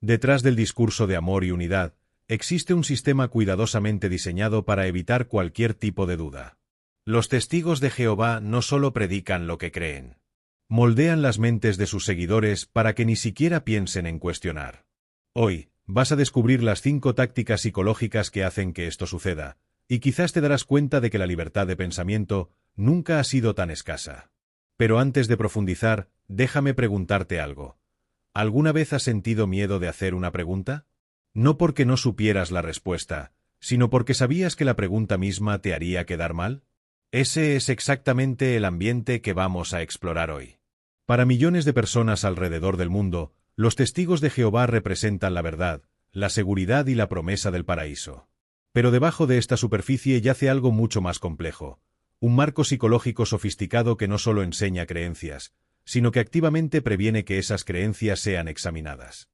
Detrás del discurso de amor y unidad, existe un sistema cuidadosamente diseñado para evitar cualquier tipo de duda. Los testigos de Jehová no solo predican lo que creen. Moldean las mentes de sus seguidores para que ni siquiera piensen en cuestionar. Hoy, vas a descubrir las 5 tácticas psicológicas que hacen que esto suceda, y quizás te darás cuenta de que la libertad de pensamiento nunca ha sido tan escasa. Pero antes de profundizar, déjame preguntarte algo. ¿Alguna vez has sentido miedo de hacer una pregunta? No porque no supieras la respuesta, sino porque sabías que la pregunta misma te haría quedar mal. Ese es exactamente el ambiente que vamos a explorar hoy. Para millones de personas alrededor del mundo, los testigos de Jehová representan la verdad, la seguridad y la promesa del paraíso. Pero debajo de esta superficie yace algo mucho más complejo, un marco psicológico sofisticado que no solo enseña creencias, sino que activamente previene que esas creencias sean examinadas.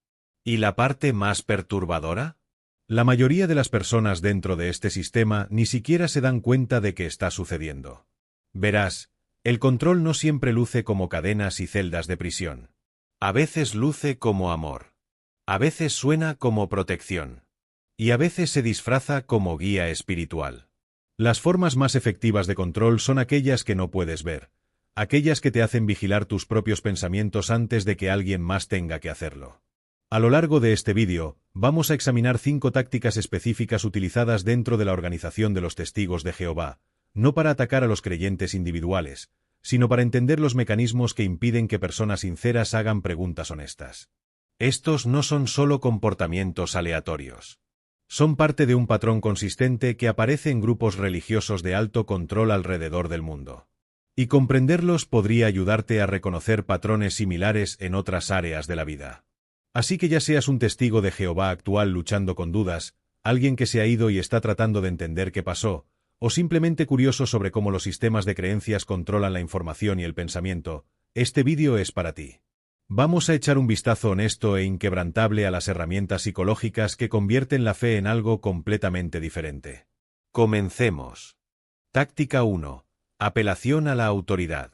¿Y la parte más perturbadora? La mayoría de las personas dentro de este sistema ni siquiera se dan cuenta de que está sucediendo. Verás, el control no siempre luce como cadenas y celdas de prisión. A veces luce como amor. A veces suena como protección. Y a veces se disfraza como guía espiritual. Las formas más efectivas de control son aquellas que no puedes ver, aquellas que te hacen vigilar tus propios pensamientos antes de que alguien más tenga que hacerlo. A lo largo de este vídeo, vamos a examinar 5 tácticas específicas utilizadas dentro de la organización de los testigos de Jehová, no para atacar a los creyentes individuales, sino para entender los mecanismos que impiden que personas sinceras hagan preguntas honestas. Estos no son solo comportamientos aleatorios. Son parte de un patrón consistente que aparece en grupos religiosos de alto control alrededor del mundo. Y comprenderlos podría ayudarte a reconocer patrones similares en otras áreas de la vida. Así que ya seas un testigo de Jehová actual luchando con dudas, alguien que se ha ido y está tratando de entender qué pasó, o simplemente curioso sobre cómo los sistemas de creencias controlan la información y el pensamiento, este vídeo es para ti. Vamos a echar un vistazo honesto e inquebrantable a las herramientas psicológicas que convierten la fe en algo completamente diferente. Comencemos. Táctica 1. Apelación a la autoridad.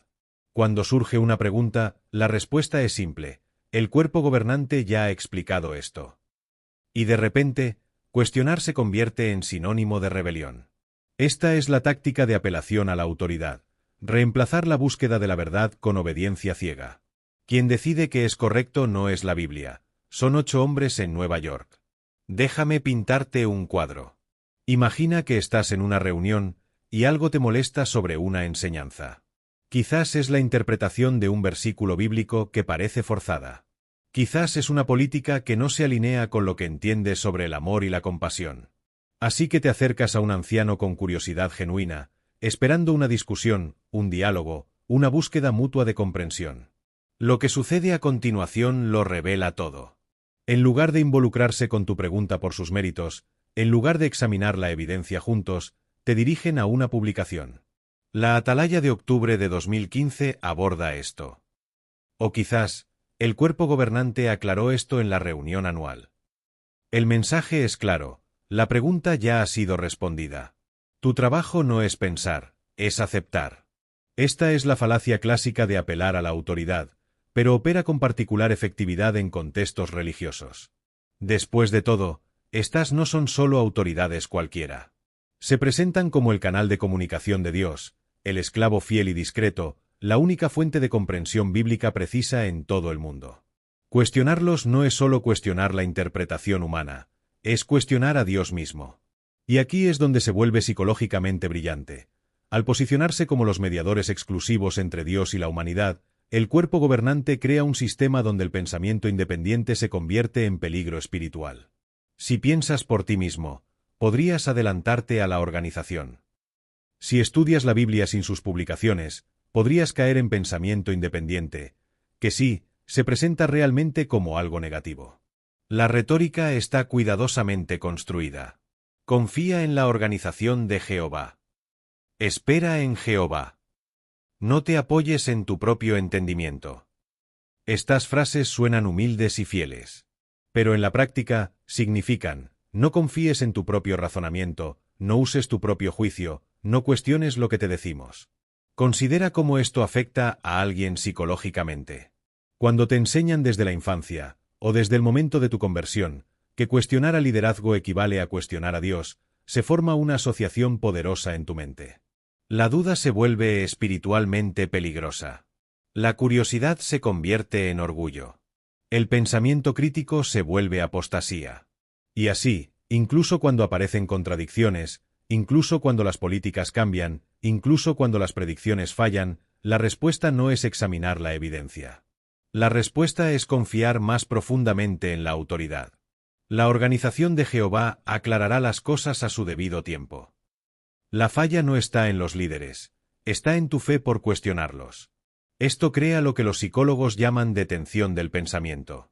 Cuando surge una pregunta, la respuesta es simple. El cuerpo gobernante ya ha explicado esto. Y de repente, cuestionar se convierte en sinónimo de rebelión. Esta es la táctica de apelación a la autoridad. Reemplazar la búsqueda de la verdad con obediencia ciega. Quien decide que es correcto no es la Biblia. Son 8 hombres en Nueva York. Déjame pintarte un cuadro. Imagina que estás en una reunión y algo te molesta sobre una enseñanza. Quizás es la interpretación de un versículo bíblico que parece forzada. Quizás es una política que no se alinea con lo que entiendes sobre el amor y la compasión. Así que te acercas a un anciano con curiosidad genuina, esperando una discusión, un diálogo, una búsqueda mutua de comprensión. Lo que sucede a continuación lo revela todo. En lugar de involucrarse con tu pregunta por sus méritos, en lugar de examinar la evidencia juntos, te dirigen a una publicación. La Atalaya de octubre de 2015 aborda esto. O quizás, el cuerpo gobernante aclaró esto en la reunión anual. El mensaje es claro, la pregunta ya ha sido respondida. Tu trabajo no es pensar, es aceptar. Esta es la falacia clásica de apelar a la autoridad, pero opera con particular efectividad en contextos religiosos. Después de todo, estas no son solo autoridades cualquiera. Se presentan como el canal de comunicación de Dios, el esclavo fiel y discreto, la única fuente de comprensión bíblica precisa en todo el mundo. Cuestionarlos no es solo cuestionar la interpretación humana, es cuestionar a Dios mismo. Y aquí es donde se vuelve psicológicamente brillante. Al posicionarse como los mediadores exclusivos entre Dios y la humanidad, el cuerpo gobernante crea un sistema donde el pensamiento independiente se convierte en peligro espiritual. Si piensas por ti mismo, podrías adelantarte a la organización. Si estudias la Biblia sin sus publicaciones, podrías caer en pensamiento independiente, que sí, se presenta realmente como algo negativo. La retórica está cuidadosamente construida. Confía en la organización de Jehová. Espera en Jehová. No te apoyes en tu propio entendimiento. Estas frases suenan humildes y fieles. Pero en la práctica, significan, no confíes en tu propio razonamiento, no uses tu propio juicio, no cuestiones lo que te decimos. Considera cómo esto afecta a alguien psicológicamente. Cuando te enseñan desde la infancia, o desde el momento de tu conversión, que cuestionar al liderazgo equivale a cuestionar a Dios, se forma una asociación poderosa en tu mente. La duda se vuelve espiritualmente peligrosa. La curiosidad se convierte en orgullo. El pensamiento crítico se vuelve apostasía. Y así, incluso cuando aparecen contradicciones, incluso cuando las políticas cambian, incluso cuando las predicciones fallan, la respuesta no es examinar la evidencia. La respuesta es confiar más profundamente en la autoridad. La organización de Jehová aclarará las cosas a su debido tiempo. La falla no está en los líderes, está en tu fe por cuestionarlos. Esto crea lo que los psicólogos llaman detención del pensamiento.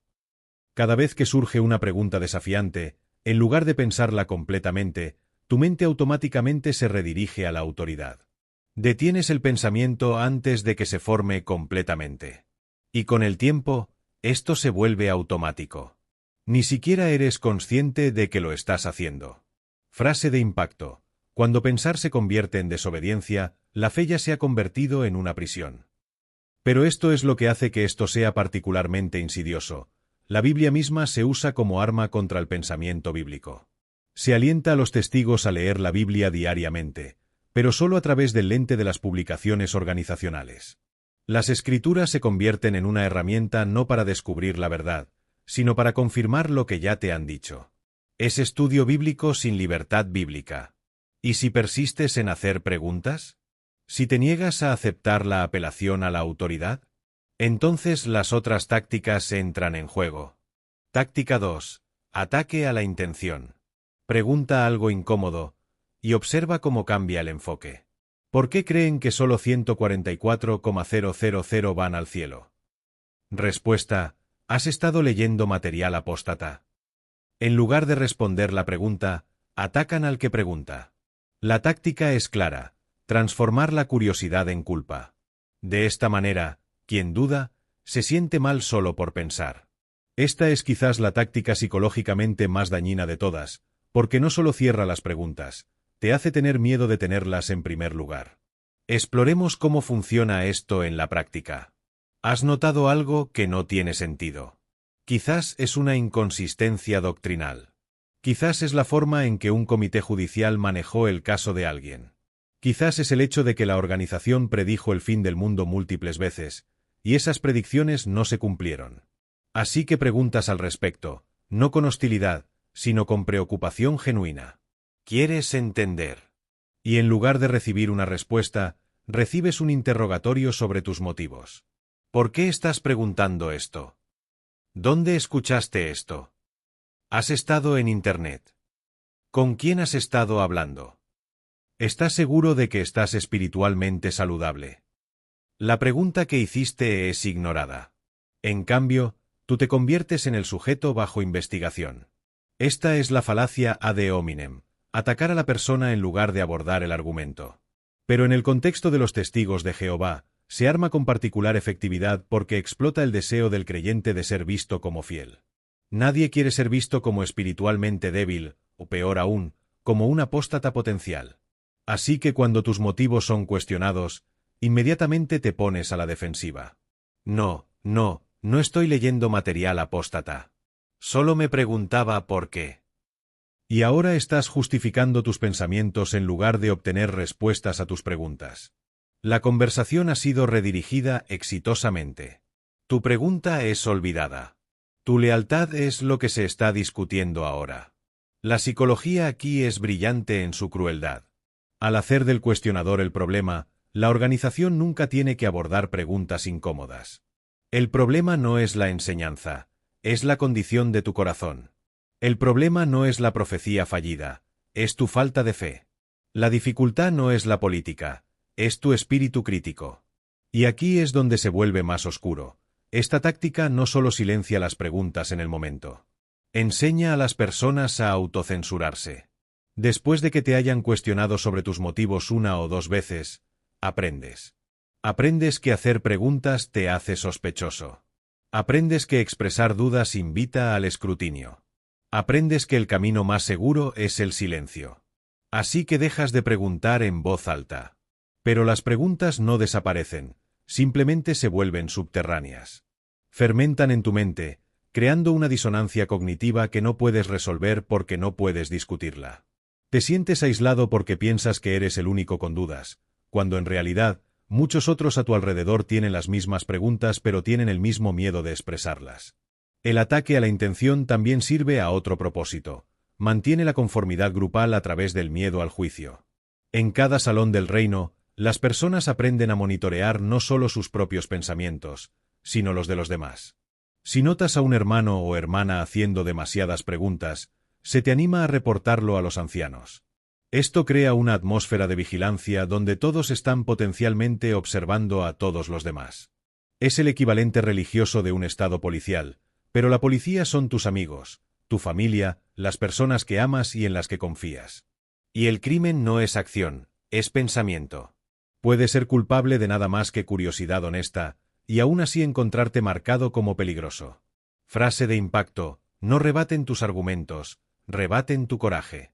Cada vez que surge una pregunta desafiante, en lugar de pensarla completamente, tu mente automáticamente se redirige a la autoridad. Detienes el pensamiento antes de que se forme completamente. Y con el tiempo, esto se vuelve automático. Ni siquiera eres consciente de que lo estás haciendo. Frase de impacto. Cuando pensar se convierte en desobediencia, la fe ya se ha convertido en una prisión. Pero esto es lo que hace que esto sea particularmente insidioso. La Biblia misma se usa como arma contra el pensamiento bíblico. Se alienta a los testigos a leer la Biblia diariamente, pero solo a través del lente de las publicaciones organizacionales. Las escrituras se convierten en una herramienta no para descubrir la verdad, sino para confirmar lo que ya te han dicho. Es estudio bíblico sin libertad bíblica. ¿Y si persistes en hacer preguntas? ¿Si te niegas a aceptar la apelación a la autoridad? Entonces las otras tácticas entran en juego. Táctica 2. Ataque a la intención. Pregunta algo incómodo, y observa cómo cambia el enfoque. ¿Por qué creen que solo 144,000 van al cielo? Respuesta: has estado leyendo material apóstata. En lugar de responder la pregunta, atacan al que pregunta. La táctica es clara: transformar la curiosidad en culpa. De esta manera, quien duda, se siente mal solo por pensar. Esta es quizás la táctica psicológicamente más dañina de todas, porque no solo cierra las preguntas, te hace tener miedo de tenerlas en primer lugar. Exploremos cómo funciona esto en la práctica. ¿Has notado algo que no tiene sentido? Quizás es una inconsistencia doctrinal. Quizás es la forma en que un comité judicial manejó el caso de alguien. Quizás es el hecho de que la organización predijo el fin del mundo múltiples veces, y esas predicciones no se cumplieron. Así que preguntas al respecto, no con hostilidad, sino con preocupación genuina. ¿Quieres entender? Y en lugar de recibir una respuesta, recibes un interrogatorio sobre tus motivos. ¿Por qué estás preguntando esto? ¿Dónde escuchaste esto? ¿Has estado en Internet? ¿Con quién has estado hablando? ¿Estás seguro de que estás espiritualmente saludable? La pregunta que hiciste es ignorada. En cambio, tú te conviertes en el sujeto bajo investigación. Esta es la falacia ad hominem, atacar a la persona en lugar de abordar el argumento. Pero en el contexto de los testigos de Jehová, se arma con particular efectividad porque explota el deseo del creyente de ser visto como fiel. Nadie quiere ser visto como espiritualmente débil, o peor aún, como un apóstata potencial. Así que cuando tus motivos son cuestionados, inmediatamente te pones a la defensiva. No estoy leyendo material apóstata. Solo me preguntaba por qué. Y ahora estás justificando tus pensamientos en lugar de obtener respuestas a tus preguntas. La conversación ha sido redirigida exitosamente. Tu pregunta es olvidada. Tu lealtad es lo que se está discutiendo ahora. La psicología aquí es brillante en su crueldad. Al hacer del cuestionador el problema, la organización nunca tiene que abordar preguntas incómodas. El problema no es la enseñanza, es la condición de tu corazón. El problema no es la profecía fallida, es tu falta de fe. La dificultad no es la política, es tu espíritu crítico. Y aquí es donde se vuelve más oscuro. Esta táctica no solo silencia las preguntas en el momento. Enseña a las personas a autocensurarse. Después de que te hayan cuestionado sobre tus motivos una o dos veces, aprendes. Aprendes que hacer preguntas te hace sospechoso. Aprendes que expresar dudas invita al escrutinio. Aprendes que el camino más seguro es el silencio. Así que dejas de preguntar en voz alta. Pero las preguntas no desaparecen, simplemente se vuelven subterráneas. Fermentan en tu mente, creando una disonancia cognitiva que no puedes resolver porque no puedes discutirla. Te sientes aislado porque piensas que eres el único con dudas, cuando en realidad, muchos otros a tu alrededor tienen las mismas preguntas pero tienen el mismo miedo de expresarlas. El ataque a la intención también sirve a otro propósito. Mantiene la conformidad grupal a través del miedo al juicio. En cada salón del reino, las personas aprenden a monitorear no solo sus propios pensamientos, sino los de los demás. Si notas a un hermano o hermana haciendo demasiadas preguntas, se te anima a reportarlo a los ancianos. Esto crea una atmósfera de vigilancia donde todos están potencialmente observando a todos los demás. Es el equivalente religioso de un estado policial, pero la policía son tus amigos, tu familia, las personas que amas y en las que confías. Y el crimen no es acción, es pensamiento. Puede ser culpable de nada más que curiosidad honesta, y aún así encontrarte marcado como peligroso. Frase de impacto: no rebaten tus argumentos, rebaten tu coraje.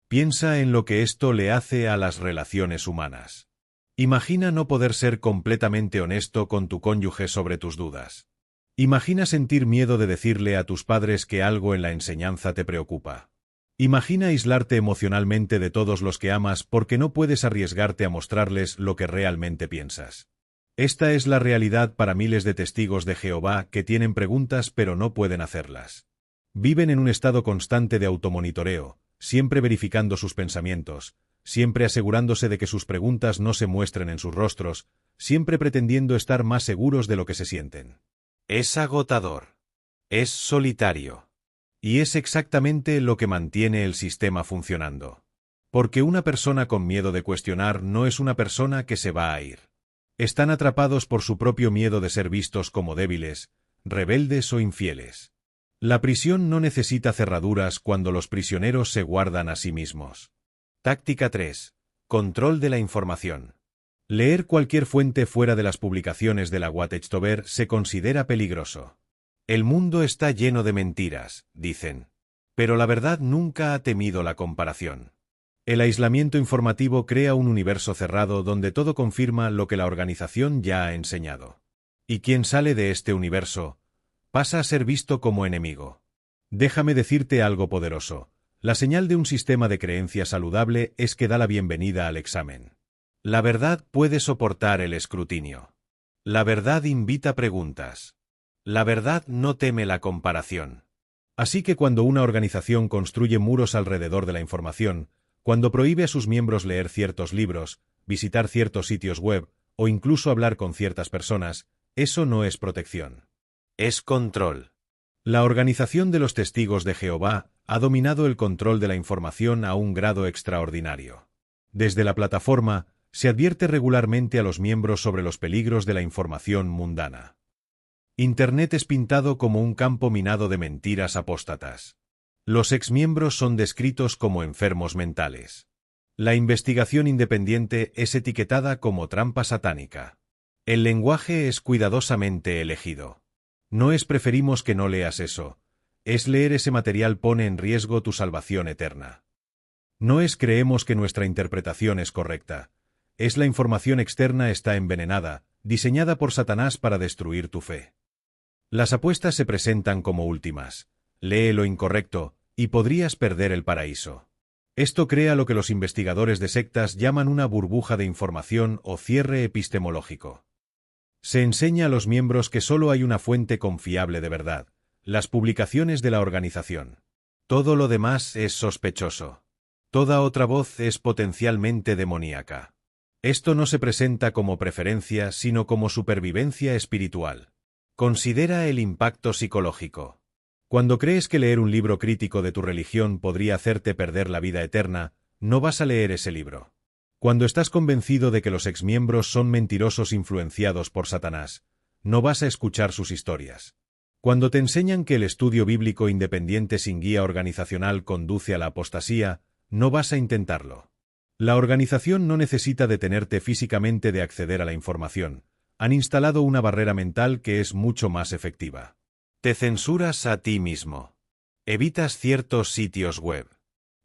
Piensa en lo que esto le hace a las relaciones humanas. Imagina no poder ser completamente honesto con tu cónyuge sobre tus dudas. Imagina sentir miedo de decirle a tus padres que algo en la enseñanza te preocupa. Imagina aislarte emocionalmente de todos los que amas porque no puedes arriesgarte a mostrarles lo que realmente piensas. Esta es la realidad para miles de testigos de Jehová que tienen preguntas pero no pueden hacerlas. Viven en un estado constante de automonitoreo, siempre verificando sus pensamientos, siempre asegurándose de que sus preguntas no se muestren en sus rostros, siempre pretendiendo estar más seguros de lo que se sienten. Es agotador. Es solitario. Y es exactamente lo que mantiene el sistema funcionando. Porque una persona con miedo de cuestionar no es una persona que se va a ir. Están atrapados por su propio miedo de ser vistos como débiles, rebeldes o infieles. La prisión no necesita cerraduras cuando los prisioneros se guardan a sí mismos. Táctica 3. Control de la información. Leer cualquier fuente fuera de las publicaciones de la Watchtower se considera peligroso. El mundo está lleno de mentiras, dicen. Pero la verdad nunca ha temido la comparación. El aislamiento informativo crea un universo cerrado donde todo confirma lo que la organización ya ha enseñado. Y quien sale de este universo pasa a ser visto como enemigo. Déjame decirte algo poderoso. La señal de un sistema de creencia saludable es que da la bienvenida al examen. La verdad puede soportar el escrutinio. La verdad invita preguntas. La verdad no teme la comparación. Así que cuando una organización construye muros alrededor de la información, cuando prohíbe a sus miembros leer ciertos libros, visitar ciertos sitios web o incluso hablar con ciertas personas, eso no es protección. Es control. La organización de los Testigos de Jehová ha dominado el control de la información a un grado extraordinario. Desde la plataforma, se advierte regularmente a los miembros sobre los peligros de la información mundana. Internet es pintado como un campo minado de mentiras apóstatas. Los exmiembros son descritos como enfermos mentales. La investigación independiente es etiquetada como trampa satánica. El lenguaje es cuidadosamente elegido. No es preferimos que no leas eso. Es leer ese material pone en riesgo tu salvación eterna. No es creemos que nuestra interpretación es correcta. Es la información externa está envenenada, diseñada por Satanás para destruir tu fe. Las apuestas se presentan como últimas. Lee lo incorrecto, y podrías perder el paraíso. Esto crea lo que los investigadores de sectas llaman una burbuja de información o cierre epistemológico. Se enseña a los miembros que solo hay una fuente confiable de verdad, las publicaciones de la organización. Todo lo demás es sospechoso. Toda otra voz es potencialmente demoníaca. Esto no se presenta como preferencia, sino como supervivencia espiritual. Considera el impacto psicológico. Cuando crees que leer un libro crítico de tu religión podría hacerte perder la vida eterna, no vas a leer ese libro. Cuando estás convencido de que los exmiembros son mentirosos influenciados por Satanás, no vas a escuchar sus historias. Cuando te enseñan que el estudio bíblico independiente sin guía organizacional conduce a la apostasía, no vas a intentarlo. La organización no necesita detenerte físicamente de acceder a la información. Han instalado una barrera mental que es mucho más efectiva. Te censuras a ti mismo. Evitas ciertos sitios web.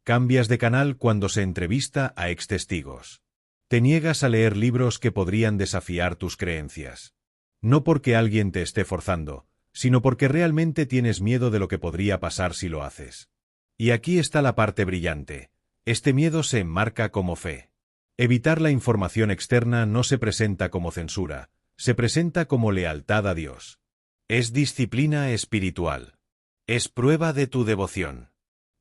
Cambias de canal cuando se entrevista a extestigos. Te niegas a leer libros que podrían desafiar tus creencias. No porque alguien te esté forzando, sino porque realmente tienes miedo de lo que podría pasar si lo haces. Y aquí está la parte brillante. Este miedo se enmarca como fe. Evitar la información externa no se presenta como censura, se presenta como lealtad a Dios. Es disciplina espiritual. Es prueba de tu devoción.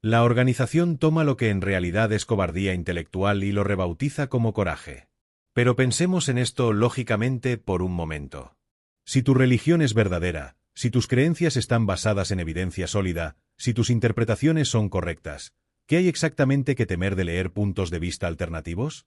La organización toma lo que en realidad es cobardía intelectual y lo rebautiza como coraje. Pero pensemos en esto lógicamente por un momento. Si tu religión es verdadera, si tus creencias están basadas en evidencia sólida, si tus interpretaciones son correctas, ¿qué hay exactamente que temer de leer puntos de vista alternativos?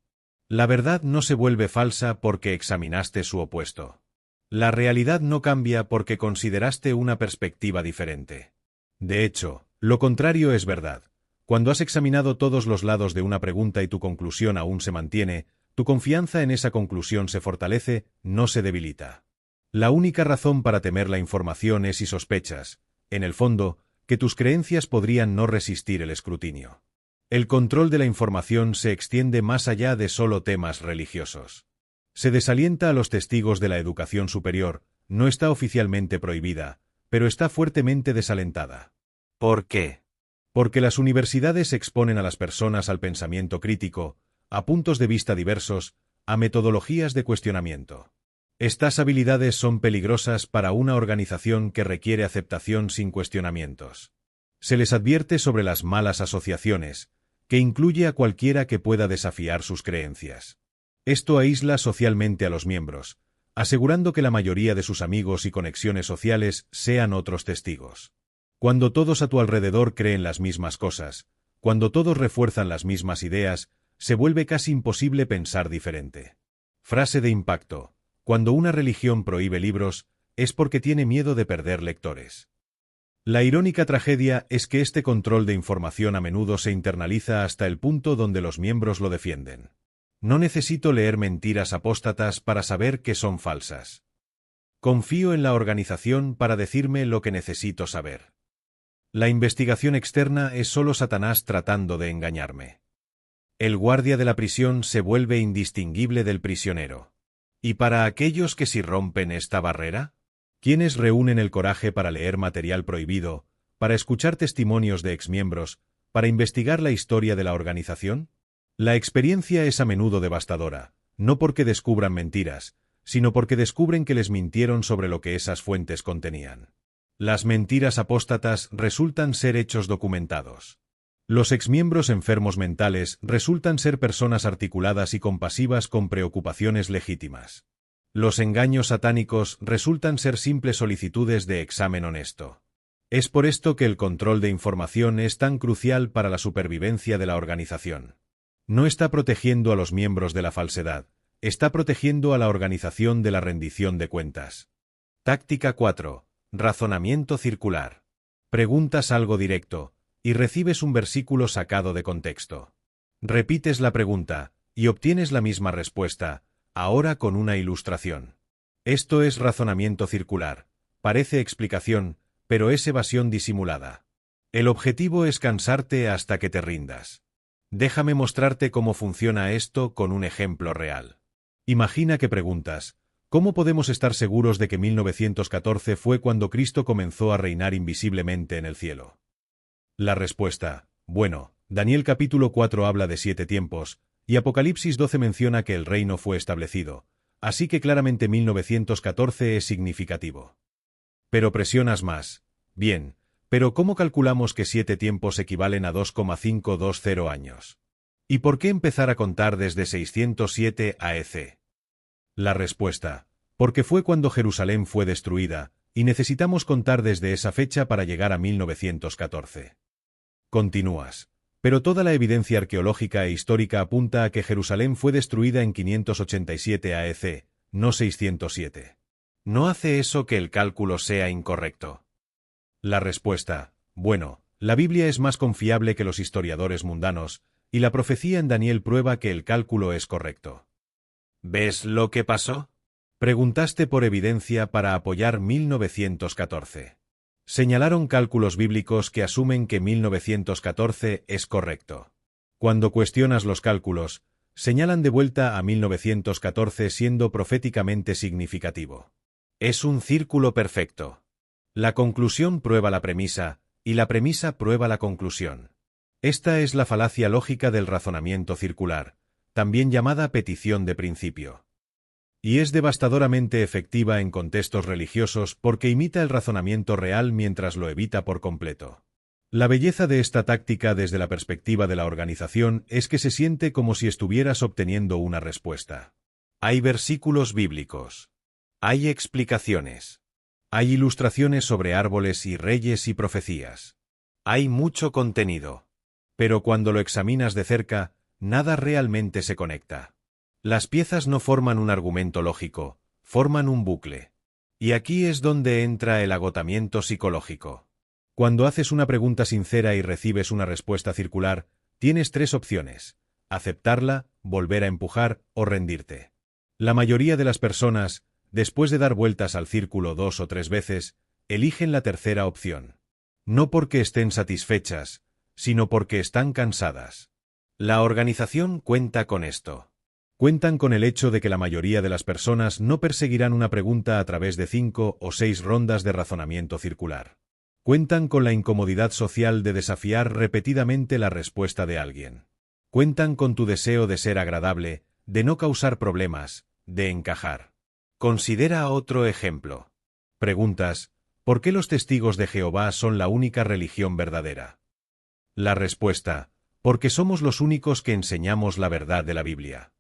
La verdad no se vuelve falsa porque examinaste su opuesto. La realidad no cambia porque consideraste una perspectiva diferente. De hecho, lo contrario es verdad. Cuando has examinado todos los lados de una pregunta y tu conclusión aún se mantiene, tu confianza en esa conclusión se fortalece, no se debilita. La única razón para temer la información es si sospechas, en el fondo, que tus creencias podrían no resistir el escrutinio. El control de la información se extiende más allá de solo temas religiosos. Se desalienta a los testigos de la educación superior, no está oficialmente prohibida, pero está fuertemente desalentada. ¿Por qué? Porque las universidades exponen a las personas al pensamiento crítico, a puntos de vista diversos, a metodologías de cuestionamiento. Estas habilidades son peligrosas para una organización que requiere aceptación sin cuestionamientos. Se les advierte sobre las malas asociaciones, que incluye a cualquiera que pueda desafiar sus creencias. Esto aísla socialmente a los miembros, asegurando que la mayoría de sus amigos y conexiones sociales sean otros testigos. Cuando todos a tu alrededor creen las mismas cosas, cuando todos refuerzan las mismas ideas, se vuelve casi imposible pensar diferente. Frase de impacto: cuando una religión prohíbe libros, es porque tiene miedo de perder lectores. La irónica tragedia es que este control de información a menudo se internaliza hasta el punto donde los miembros lo defienden. No necesito leer mentiras apóstatas para saber que son falsas. Confío en la organización para decirme lo que necesito saber. La investigación externa es solo Satanás tratando de engañarme. El guardia de la prisión se vuelve indistinguible del prisionero. ¿Y para aquellos que sí rompen esta barrera? ¿Quiénes reúnen el coraje para leer material prohibido, para escuchar testimonios de exmiembros, para investigar la historia de la organización? La experiencia es a menudo devastadora, no porque descubran mentiras, sino porque descubren que les mintieron sobre lo que esas fuentes contenían. Las mentiras apóstatas resultan ser hechos documentados. Los exmiembros enfermos mentales resultan ser personas articuladas y compasivas con preocupaciones legítimas. Los engaños satánicos resultan ser simples solicitudes de examen honesto. Es por esto que el control de información es tan crucial para la supervivencia de la organización. No está protegiendo a los miembros de la falsedad, está protegiendo a la organización de la rendición de cuentas. Táctica 4. Razonamiento circular. Preguntas algo directo, y recibes un versículo sacado de contexto. Repites la pregunta, y obtienes la misma respuesta, ahora con una ilustración. Esto es razonamiento circular. Parece explicación, pero es evasión disimulada. El objetivo es cansarte hasta que te rindas. Déjame mostrarte cómo funciona esto con un ejemplo real. Imagina que preguntas: ¿cómo podemos estar seguros de que 1914 fue cuando Cristo comenzó a reinar invisiblemente en el cielo? La respuesta: bueno, Daniel capítulo 4 habla de 7 tiempos, y Apocalipsis 12 menciona que el reino fue establecido, así que claramente 1914 es significativo. Pero presionas más. Bien, pero ¿cómo calculamos que 7 tiempos equivalen a 2,520 años? ¿Y por qué empezar a contar desde 607 AEC? La respuesta: porque fue cuando Jerusalén fue destruida, y necesitamos contar desde esa fecha para llegar a 1914. Continúas. Pero toda la evidencia arqueológica e histórica apunta a que Jerusalén fue destruida en 587 AEC, no 607. ¿No hace eso que el cálculo sea incorrecto? La respuesta: bueno, la Biblia es más confiable que los historiadores mundanos, y la profecía en Daniel prueba que el cálculo es correcto. ¿Ves lo que pasó? Preguntaste por evidencia para apoyar 1914. Señalaron cálculos bíblicos que asumen que 1914 es correcto. Cuando cuestionas los cálculos, señalan de vuelta a 1914 siendo proféticamente significativo. Es un círculo perfecto. La conclusión prueba la premisa, y la premisa prueba la conclusión. Esta es la falacia lógica del razonamiento circular, también llamada petición de principio. Y es devastadoramente efectiva en contextos religiosos porque imita el razonamiento real mientras lo evita por completo. La belleza de esta táctica desde la perspectiva de la organización es que se siente como si estuvieras obteniendo una respuesta. Hay versículos bíblicos. Hay explicaciones. Hay ilustraciones sobre árboles y reyes y profecías. Hay mucho contenido. Pero cuando lo examinas de cerca, nada realmente se conecta. Las piezas no forman un argumento lógico, forman un bucle. Y aquí es donde entra el agotamiento psicológico. Cuando haces una pregunta sincera y recibes una respuesta circular, tienes tres opciones: aceptarla, volver a empujar o rendirte. La mayoría de las personas, después de dar vueltas al círculo 2 o 3 veces, eligen la tercera opción. No porque estén satisfechas, sino porque están cansadas. La organización cuenta con esto. Cuentan con el hecho de que la mayoría de las personas no perseguirán una pregunta a través de 5 o 6 rondas de razonamiento circular. Cuentan con la incomodidad social de desafiar repetidamente la respuesta de alguien. Cuentan con tu deseo de ser agradable, de no causar problemas, de encajar. Considera otro ejemplo. Preguntas: ¿por qué los testigos de Jehová son la única religión verdadera? La respuesta: porque somos los únicos que enseñamos la verdad de la Biblia.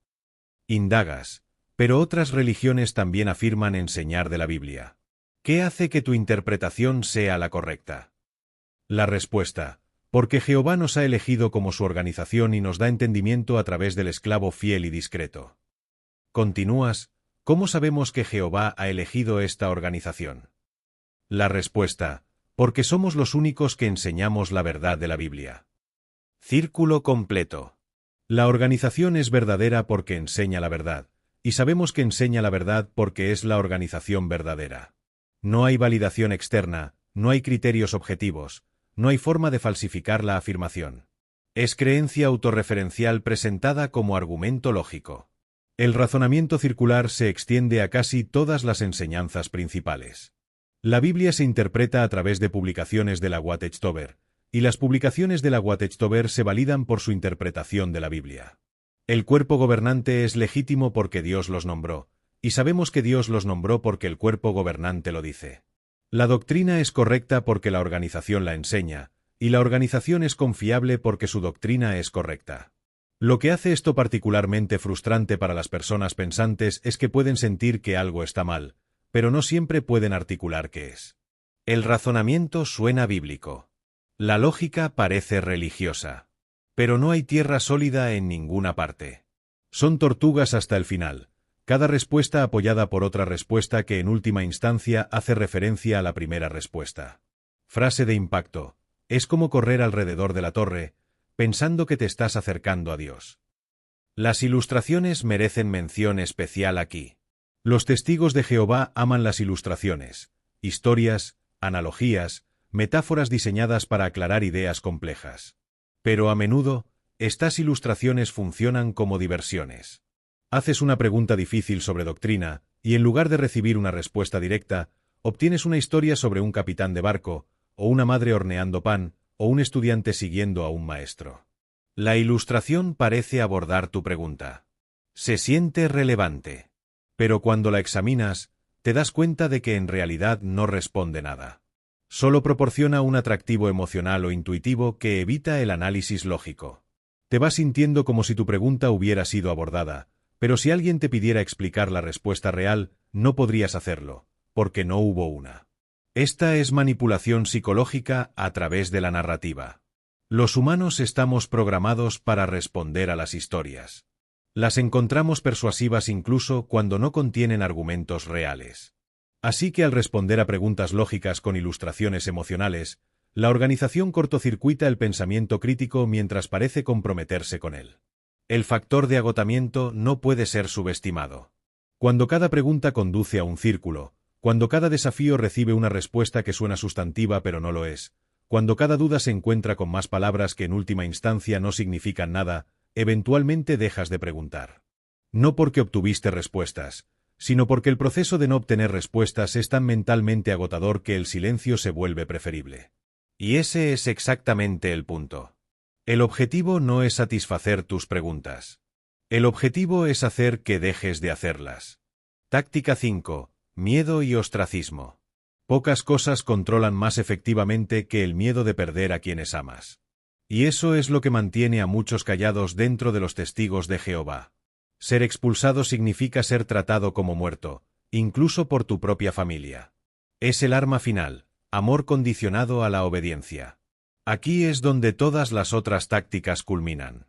Indagas: pero otras religiones también afirman enseñar de la Biblia. ¿Qué hace que tu interpretación sea la correcta? La respuesta: porque Jehová nos ha elegido como su organización y nos da entendimiento a través del esclavo fiel y discreto. Continúas: ¿cómo sabemos que Jehová ha elegido esta organización? La respuesta: porque somos los únicos que enseñamos la verdad de la Biblia. Círculo completo. La organización es verdadera porque enseña la verdad, y sabemos que enseña la verdad porque es la organización verdadera. No hay validación externa, no hay criterios objetivos, no hay forma de falsificar la afirmación. Es creencia autorreferencial presentada como argumento lógico. El razonamiento circular se extiende a casi todas las enseñanzas principales. La Biblia se interpreta a través de publicaciones de la Watchtower, y las publicaciones de la Watchtower se validan por su interpretación de la Biblia. El cuerpo gobernante es legítimo porque Dios los nombró, y sabemos que Dios los nombró porque el cuerpo gobernante lo dice. La doctrina es correcta porque la organización la enseña, y la organización es confiable porque su doctrina es correcta. Lo que hace esto particularmente frustrante para las personas pensantes es que pueden sentir que algo está mal, pero no siempre pueden articular qué es. El razonamiento suena bíblico. La lógica parece religiosa. Pero no hay tierra sólida en ninguna parte. Son tortugas hasta el final, cada respuesta apoyada por otra respuesta que en última instancia hace referencia a la primera respuesta. Frase de impacto: es como correr alrededor de la torre, pensando que te estás acercando a Dios. Las ilustraciones merecen mención especial aquí. Los testigos de Jehová aman las ilustraciones, historias, analogías, metáforas diseñadas para aclarar ideas complejas. Pero a menudo, estas ilustraciones funcionan como diversiones. Haces una pregunta difícil sobre doctrina, y en lugar de recibir una respuesta directa, obtienes una historia sobre un capitán de barco, o una madre horneando pan, o un estudiante siguiendo a un maestro. La ilustración parece abordar tu pregunta. Se siente relevante. Pero cuando la examinas, te das cuenta de que en realidad no responde nada. Solo proporciona un atractivo emocional o intuitivo que evita el análisis lógico. Te vas sintiendo como si tu pregunta hubiera sido abordada, pero si alguien te pidiera explicar la respuesta real, no podrías hacerlo, porque no hubo una. Esta es manipulación psicológica a través de la narrativa. Los humanos estamos programados para responder a las historias. Las encontramos persuasivas incluso cuando no contienen argumentos reales. Así que al responder a preguntas lógicas con ilustraciones emocionales, la organización cortocircuita el pensamiento crítico mientras parece comprometerse con él. El factor de agotamiento no puede ser subestimado. Cuando cada pregunta conduce a un círculo, cuando cada desafío recibe una respuesta que suena sustantiva pero no lo es, cuando cada duda se encuentra con más palabras que en última instancia no significan nada, eventualmente dejas de preguntar. No porque obtuviste respuestas, sino porque el proceso de no obtener respuestas es tan mentalmente agotador que el silencio se vuelve preferible. Y ese es exactamente el punto. El objetivo no es satisfacer tus preguntas. El objetivo es hacer que dejes de hacerlas. Táctica 5. Miedo y ostracismo. Pocas cosas controlan más efectivamente que el miedo de perder a quienes amas. Y eso es lo que mantiene a muchos callados dentro de los testigos de Jehová. Ser expulsado significa ser tratado como muerto, incluso por tu propia familia. Es el arma final, amor condicionado a la obediencia. Aquí es donde todas las otras tácticas culminan.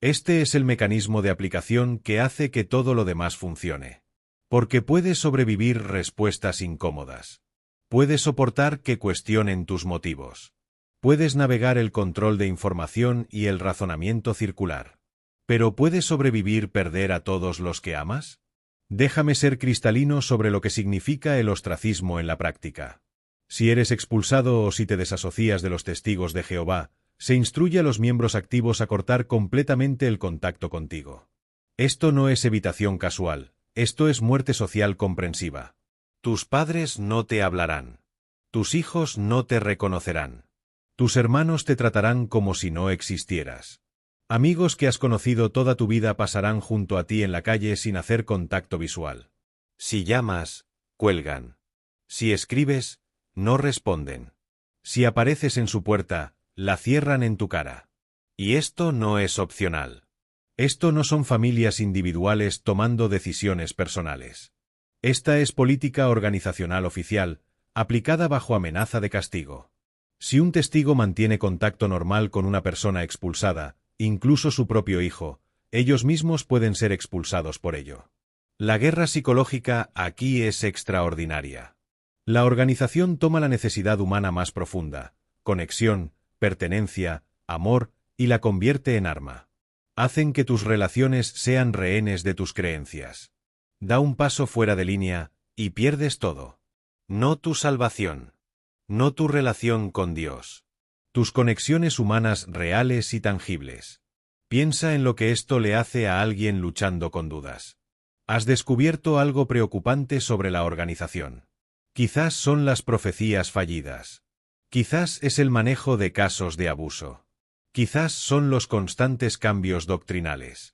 Este es el mecanismo de aplicación que hace que todo lo demás funcione. Porque puedes sobrevivir respuestas incómodas. Puedes soportar que cuestionen tus motivos. Puedes navegar el control de información y el razonamiento circular. ¿Pero puedes sobrevivir perder a todos los que amas? Déjame ser cristalino sobre lo que significa el ostracismo en la práctica. Si eres expulsado o si te desasocias de los testigos de Jehová, se instruye a los miembros activos a cortar completamente el contacto contigo. Esto no es evitación casual, esto es muerte social comprensiva. Tus padres no te hablarán. Tus hijos no te reconocerán. Tus hermanos te tratarán como si no existieras. Amigos que has conocido toda tu vida pasarán junto a ti en la calle sin hacer contacto visual. Si llamas, cuelgan. Si escribes, no responden. Si apareces en su puerta, la cierran en tu cara. Y esto no es opcional. Esto no son familias individuales tomando decisiones personales. Esta es política organizacional oficial, aplicada bajo amenaza de castigo. Si un testigo mantiene contacto normal con una persona expulsada, incluso su propio hijo, ellos mismos pueden ser expulsados por ello. La guerra psicológica aquí es extraordinaria. La organización toma la necesidad humana más profunda, conexión, pertenencia, amor, y la convierte en arma. Hacen que tus relaciones sean rehenes de tus creencias. Da un paso fuera de línea, y pierdes todo. No tu salvación. No tu relación con Dios. Tus conexiones humanas reales y tangibles. Piensa en lo que esto le hace a alguien luchando con dudas. Has descubierto algo preocupante sobre la organización. Quizás son las profecías fallidas. Quizás es el manejo de casos de abuso. Quizás son los constantes cambios doctrinales.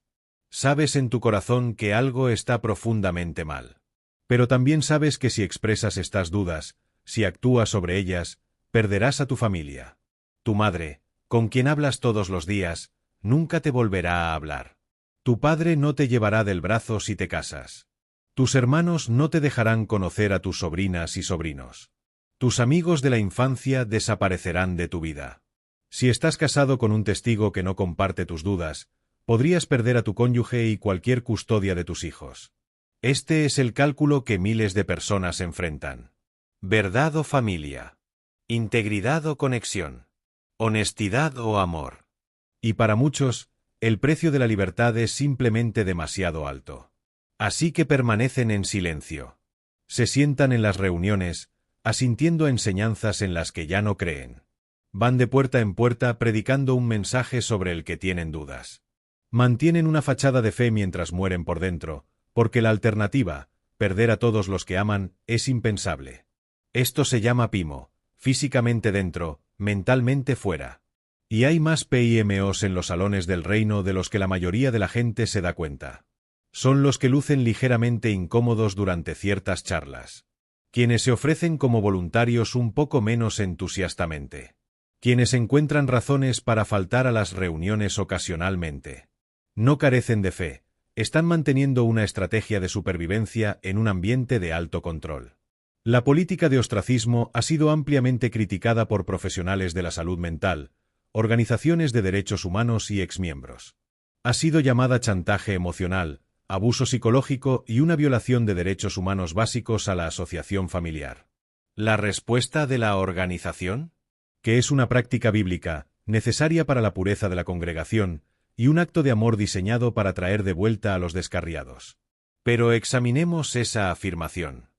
Sabes en tu corazón que algo está profundamente mal. Pero también sabes que si expresas estas dudas, si actúas sobre ellas, perderás a tu familia. Tu madre, con quien hablas todos los días, nunca te volverá a hablar. Tu padre no te llevará del brazo si te casas. Tus hermanos no te dejarán conocer a tus sobrinas y sobrinos. Tus amigos de la infancia desaparecerán de tu vida. Si estás casado con un testigo que no comparte tus dudas, podrías perder a tu cónyuge y cualquier custodia de tus hijos. Este es el cálculo que miles de personas enfrentan. ¿Verdad o familia? ¿Integridad o conexión? ¿Honestidad o amor? Y para muchos, el precio de la libertad es simplemente demasiado alto. Así que permanecen en silencio. Se sientan en las reuniones, asintiendo a enseñanzas en las que ya no creen. Van de puerta en puerta predicando un mensaje sobre el que tienen dudas. Mantienen una fachada de fe mientras mueren por dentro, porque la alternativa, perder a todos los que aman, es impensable. Esto se llama PIMO, físicamente dentro, mentalmente fuera. Y hay más PIMOs en los salones del reino de los que la mayoría de la gente se da cuenta. Son los que lucen ligeramente incómodos durante ciertas charlas. Quienes se ofrecen como voluntarios un poco menos entusiastamente. Quienes encuentran razones para faltar a las reuniones ocasionalmente. No carecen de fe, están manteniendo una estrategia de supervivencia en un ambiente de alto control. La política de ostracismo ha sido ampliamente criticada por profesionales de la salud mental, organizaciones de derechos humanos y exmiembros. Ha sido llamada chantaje emocional, abuso psicológico y una violación de derechos humanos básicos a la asociación familiar. ¿La respuesta de la organización? Que es una práctica bíblica, necesaria para la pureza de la congregación, y un acto de amor diseñado para traer de vuelta a los descarriados. Pero examinemos esa afirmación.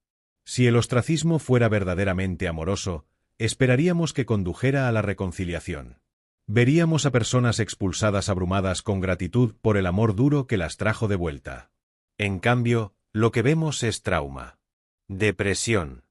Si el ostracismo fuera verdaderamente amoroso, esperaríamos que condujera a la reconciliación. Veríamos a personas expulsadas abrumadas con gratitud por el amor duro que las trajo de vuelta. En cambio, Lo que vemos es trauma, depresión,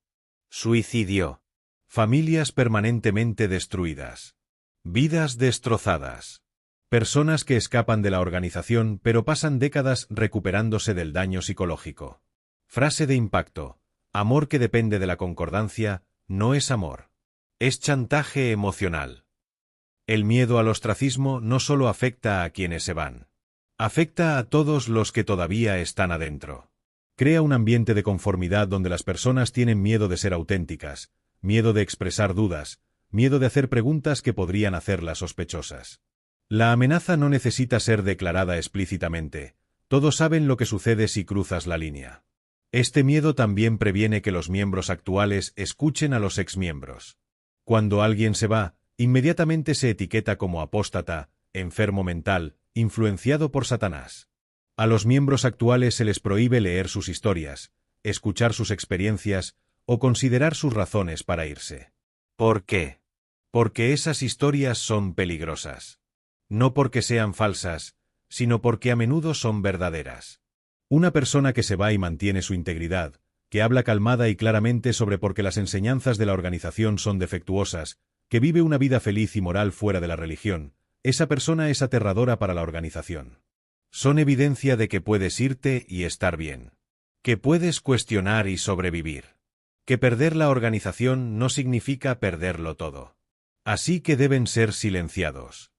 suicidio, familias permanentemente destruidas, vidas destrozadas, personas que escapan de la organización pero pasan décadas recuperándose del daño psicológico. Frase de impacto: amor que depende de la concordancia no es amor. Es chantaje emocional. El miedo al ostracismo no solo afecta a quienes se van. Afecta a todos los que todavía están adentro. Crea un ambiente de conformidad donde las personas tienen miedo de ser auténticas, miedo de expresar dudas, miedo de hacer preguntas que podrían hacerlas sospechosas. La amenaza no necesita ser declarada explícitamente. Todos saben lo que sucede si cruzas la línea. Este miedo también previene que los miembros actuales escuchen a los exmiembros. Cuando alguien se va, inmediatamente se etiqueta como apóstata, enfermo mental, influenciado por Satanás. A los miembros actuales se les prohíbe leer sus historias, escuchar sus experiencias o considerar sus razones para irse. ¿Por qué? Porque esas historias son peligrosas. No porque sean falsas, sino porque a menudo son verdaderas. Una persona que se va y mantiene su integridad, que habla calmada y claramente sobre por qué las enseñanzas de la organización son defectuosas, que vive una vida feliz y moral fuera de la religión, esa persona es aterradora para la organización. Son evidencia de que puedes irte y estar bien. Que puedes cuestionar y sobrevivir. Que perder la organización no significa perderlo todo. Así que deben ser silenciados.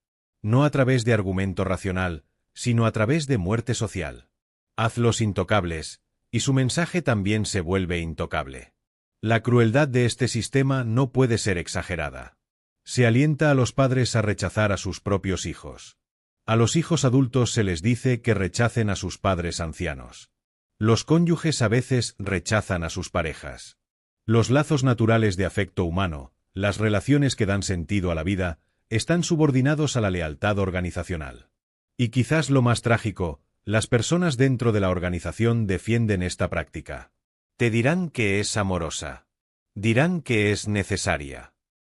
No a través de argumento racional, sino a través de muerte social. Hazlos intocables, y su mensaje también se vuelve intocable. La crueldad de este sistema no puede ser exagerada. Se alienta a los padres a rechazar a sus propios hijos. A los hijos adultos se les dice que rechacen a sus padres ancianos. Los cónyuges a veces rechazan a sus parejas. Los lazos naturales de afecto humano, las relaciones que dan sentido a la vida, están subordinados a la lealtad organizacional. Y quizás lo más trágico, las personas dentro de la organización defienden esta práctica. Te dirán que es amorosa. Dirán que es necesaria.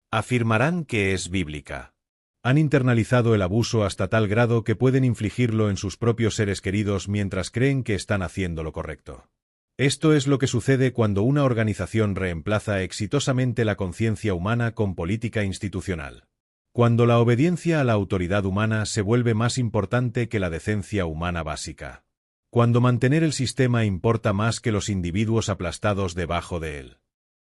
Afirmarán que es bíblica. Han internalizado el abuso hasta tal grado que pueden infligirlo en sus propios seres queridos mientras creen que están haciendo lo correcto. Esto es lo que sucede cuando una organización reemplaza exitosamente la conciencia humana con política institucional. Cuando la obediencia a la autoridad humana se vuelve más importante que la decencia humana básica. Cuando mantener el sistema importa más que los individuos aplastados debajo de él.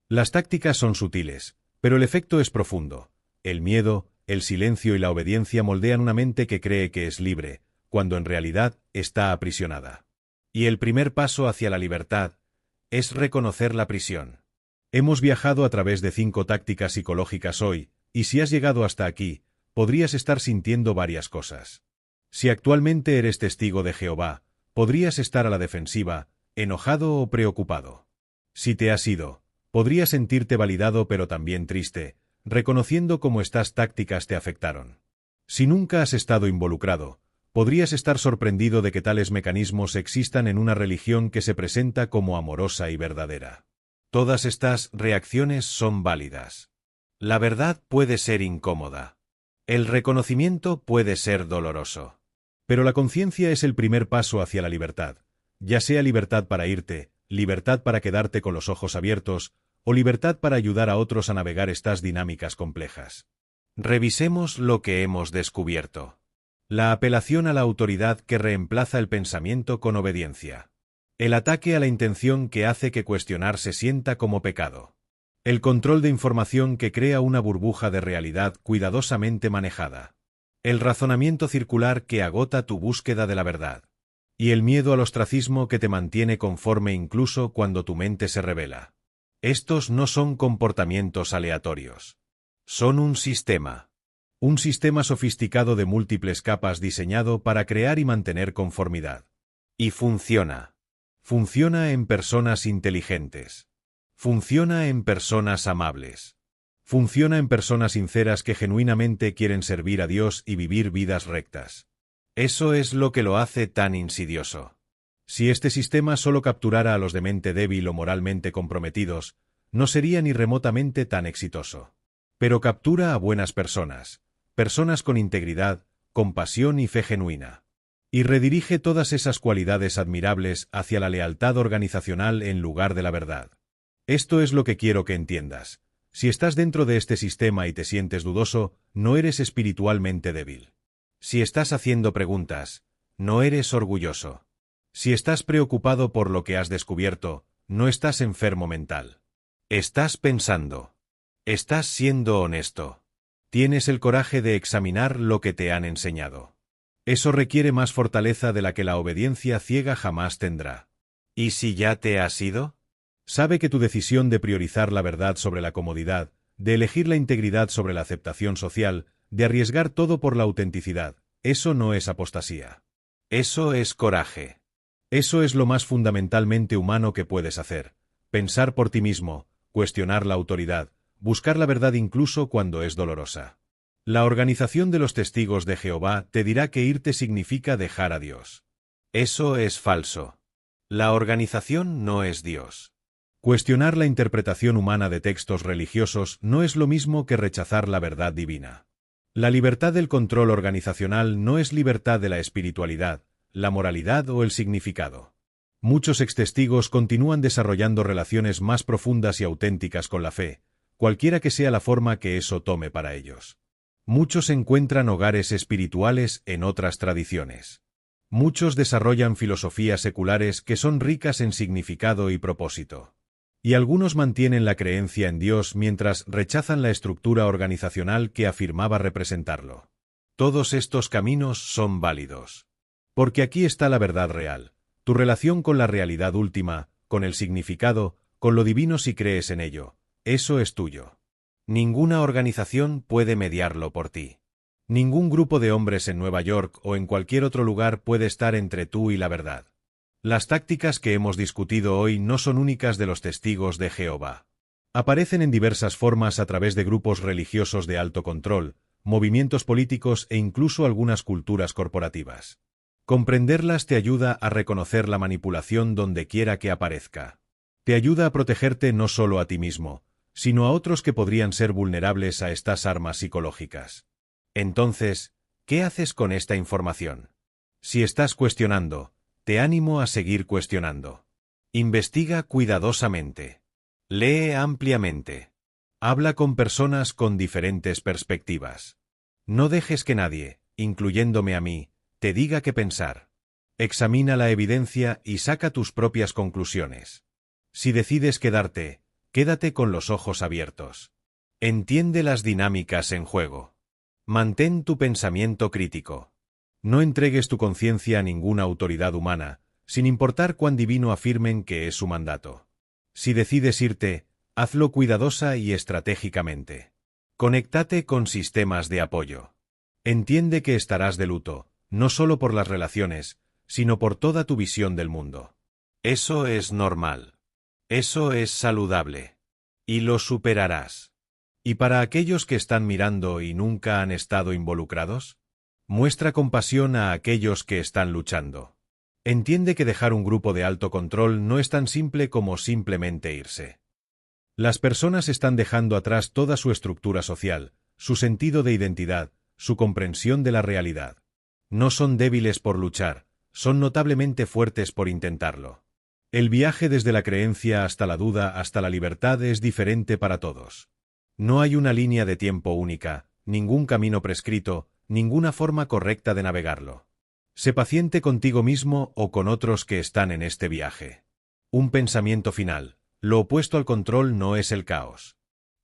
Las tácticas son sutiles, pero el efecto es profundo. El miedo, el silencio y la obediencia moldean una mente que cree que es libre, cuando en realidad está aprisionada. Y el primer paso hacia la libertad es reconocer la prisión. Hemos viajado a través de 5 tácticas psicológicas hoy, y si has llegado hasta aquí, podrías estar sintiendo varias cosas. Si actualmente eres testigo de Jehová, podrías estar a la defensiva, enojado o preocupado. Si te has ido, podrías sentirte validado pero también triste, reconociendo cómo estas tácticas te afectaron. Si nunca has estado involucrado, podrías estar sorprendido de que tales mecanismos existan en una religión que se presenta como amorosa y verdadera. Todas estas reacciones son válidas. La verdad puede ser incómoda. El reconocimiento puede ser doloroso. Pero la conciencia es el primer paso hacia la libertad, ya sea libertad para irte, libertad para quedarte con los ojos abiertos, o libertad para ayudar a otros a navegar estas dinámicas complejas. Revisemos lo que hemos descubierto. La apelación a la autoridad que reemplaza el pensamiento con obediencia. El ataque a la intención que hace que cuestionar se sienta como pecado. El control de información que crea una burbuja de realidad cuidadosamente manejada. El razonamiento circular que agota tu búsqueda de la verdad. Y el miedo al ostracismo que te mantiene conforme incluso cuando tu mente se revela. Estos no son comportamientos aleatorios. Son un sistema. Un sistema sofisticado de múltiples capas diseñado para crear y mantener conformidad. Y funciona. Funciona en personas inteligentes. Funciona en personas amables. Funciona en personas sinceras que genuinamente quieren servir a Dios y vivir vidas rectas. Eso es lo que lo hace tan insidioso. Si este sistema solo capturara a los de mente débil o moralmente comprometidos, no sería ni remotamente tan exitoso. Pero captura a buenas personas, personas con integridad, compasión y fe genuina. Y redirige todas esas cualidades admirables hacia la lealtad organizacional en lugar de la verdad. Esto es lo que quiero que entiendas. Si estás dentro de este sistema y te sientes dudoso, no eres espiritualmente débil. Si estás haciendo preguntas, no eres orgulloso. Si estás preocupado por lo que has descubierto, no estás enfermo mental. Estás pensando. Estás siendo honesto. Tienes el coraje de examinar lo que te han enseñado. Eso requiere más fortaleza de la que la obediencia ciega jamás tendrá. ¿Y si ya te has ido? Sabe que tu decisión de priorizar la verdad sobre la comodidad, de elegir la integridad sobre la aceptación social, de arriesgar todo por la autenticidad, eso no es apostasía. Eso es coraje. Eso es lo más fundamentalmente humano que puedes hacer. Pensar por ti mismo, cuestionar la autoridad, buscar la verdad incluso cuando es dolorosa. La organización de los testigos de Jehová te dirá que irte significa dejar a Dios. Eso es falso. La organización no es Dios. Cuestionar la interpretación humana de textos religiosos no es lo mismo que rechazar la verdad divina. La libertad del control organizacional no es libertad de la espiritualidad, la moralidad o el significado. Muchos extestigos continúan desarrollando relaciones más profundas y auténticas con la fe, cualquiera que sea la forma que eso tome para ellos. Muchos encuentran hogares espirituales en otras tradiciones. Muchos desarrollan filosofías seculares que son ricas en significado y propósito. Y algunos mantienen la creencia en Dios mientras rechazan la estructura organizacional que afirmaba representarlo. Todos estos caminos son válidos. Porque aquí está la verdad real, tu relación con la realidad última, con el significado, con lo divino si crees en ello. Eso es tuyo. Ninguna organización puede mediarlo por ti. Ningún grupo de hombres en Nueva York o en cualquier otro lugar puede estar entre tú y la verdad. Las tácticas que hemos discutido hoy no son únicas de los testigos de Jehová. Aparecen en diversas formas a través de grupos religiosos de alto control, movimientos políticos e incluso algunas culturas corporativas. Comprenderlas te ayuda a reconocer la manipulación donde quiera que aparezca. Te ayuda a protegerte no solo a ti mismo, sino a otros que podrían ser vulnerables a estas armas psicológicas. Entonces, ¿qué haces con esta información? Si estás cuestionando, te animo a seguir cuestionando. Investiga cuidadosamente. Lee ampliamente. Habla con personas con diferentes perspectivas. No dejes que nadie, incluyéndome a mí, te diga qué pensar. Examina la evidencia y saca tus propias conclusiones. Si decides quedarte, quédate con los ojos abiertos. Entiende las dinámicas en juego. Mantén tu pensamiento crítico. No entregues tu conciencia a ninguna autoridad humana, sin importar cuán divino afirmen que es su mandato. Si decides irte, hazlo cuidadosa y estratégicamente. Conéctate con sistemas de apoyo. Entiende que estarás de luto, no solo por las relaciones, sino por toda tu visión del mundo. Eso es normal. Eso es saludable. Y lo superarás. ¿Y para aquellos que están mirando y nunca han estado involucrados? Muestra compasión a aquellos que están luchando. Entiende que dejar un grupo de alto control no es tan simple como simplemente irse. Las personas están dejando atrás toda su estructura social, su sentido de identidad, su comprensión de la realidad. No son débiles por luchar, son notablemente fuertes por intentarlo. El viaje desde la creencia hasta la duda hasta la libertad es diferente para todos. No hay una línea de tiempo única, ningún camino prescrito, ninguna forma correcta de navegarlo. Sé paciente contigo mismo o con otros que están en este viaje. Un pensamiento final. Lo opuesto al control no es el caos.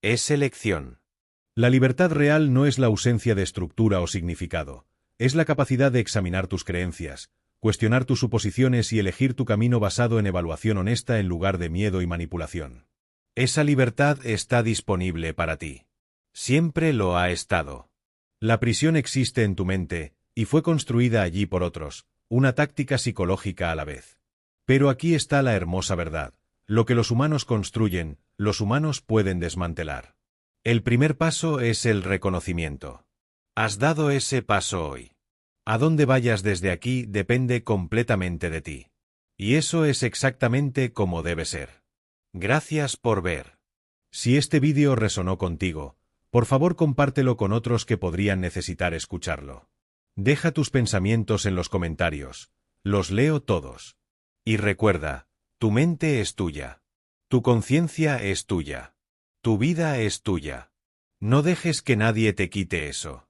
Es elección. La libertad real no es la ausencia de estructura o significado. Es la capacidad de examinar tus creencias, cuestionar tus suposiciones y elegir tu camino basado en evaluación honesta en lugar de miedo y manipulación. Esa libertad está disponible para ti. Siempre lo ha estado. La prisión existe en tu mente, y fue construida allí por otros, una táctica psicológica a la vez. Pero aquí está la hermosa verdad. Lo que los humanos construyen, los humanos pueden desmantelar. El primer paso es el reconocimiento. Has dado ese paso hoy. A dónde vayas desde aquí depende completamente de ti. Y eso es exactamente como debe ser. Gracias por ver. Si este vídeo resonó contigo, por favor compártelo con otros que podrían necesitar escucharlo. Deja tus pensamientos en los comentarios. Los leo todos. Y recuerda, tu mente es tuya. Tu conciencia es tuya. Tu vida es tuya. No dejes que nadie te quite eso.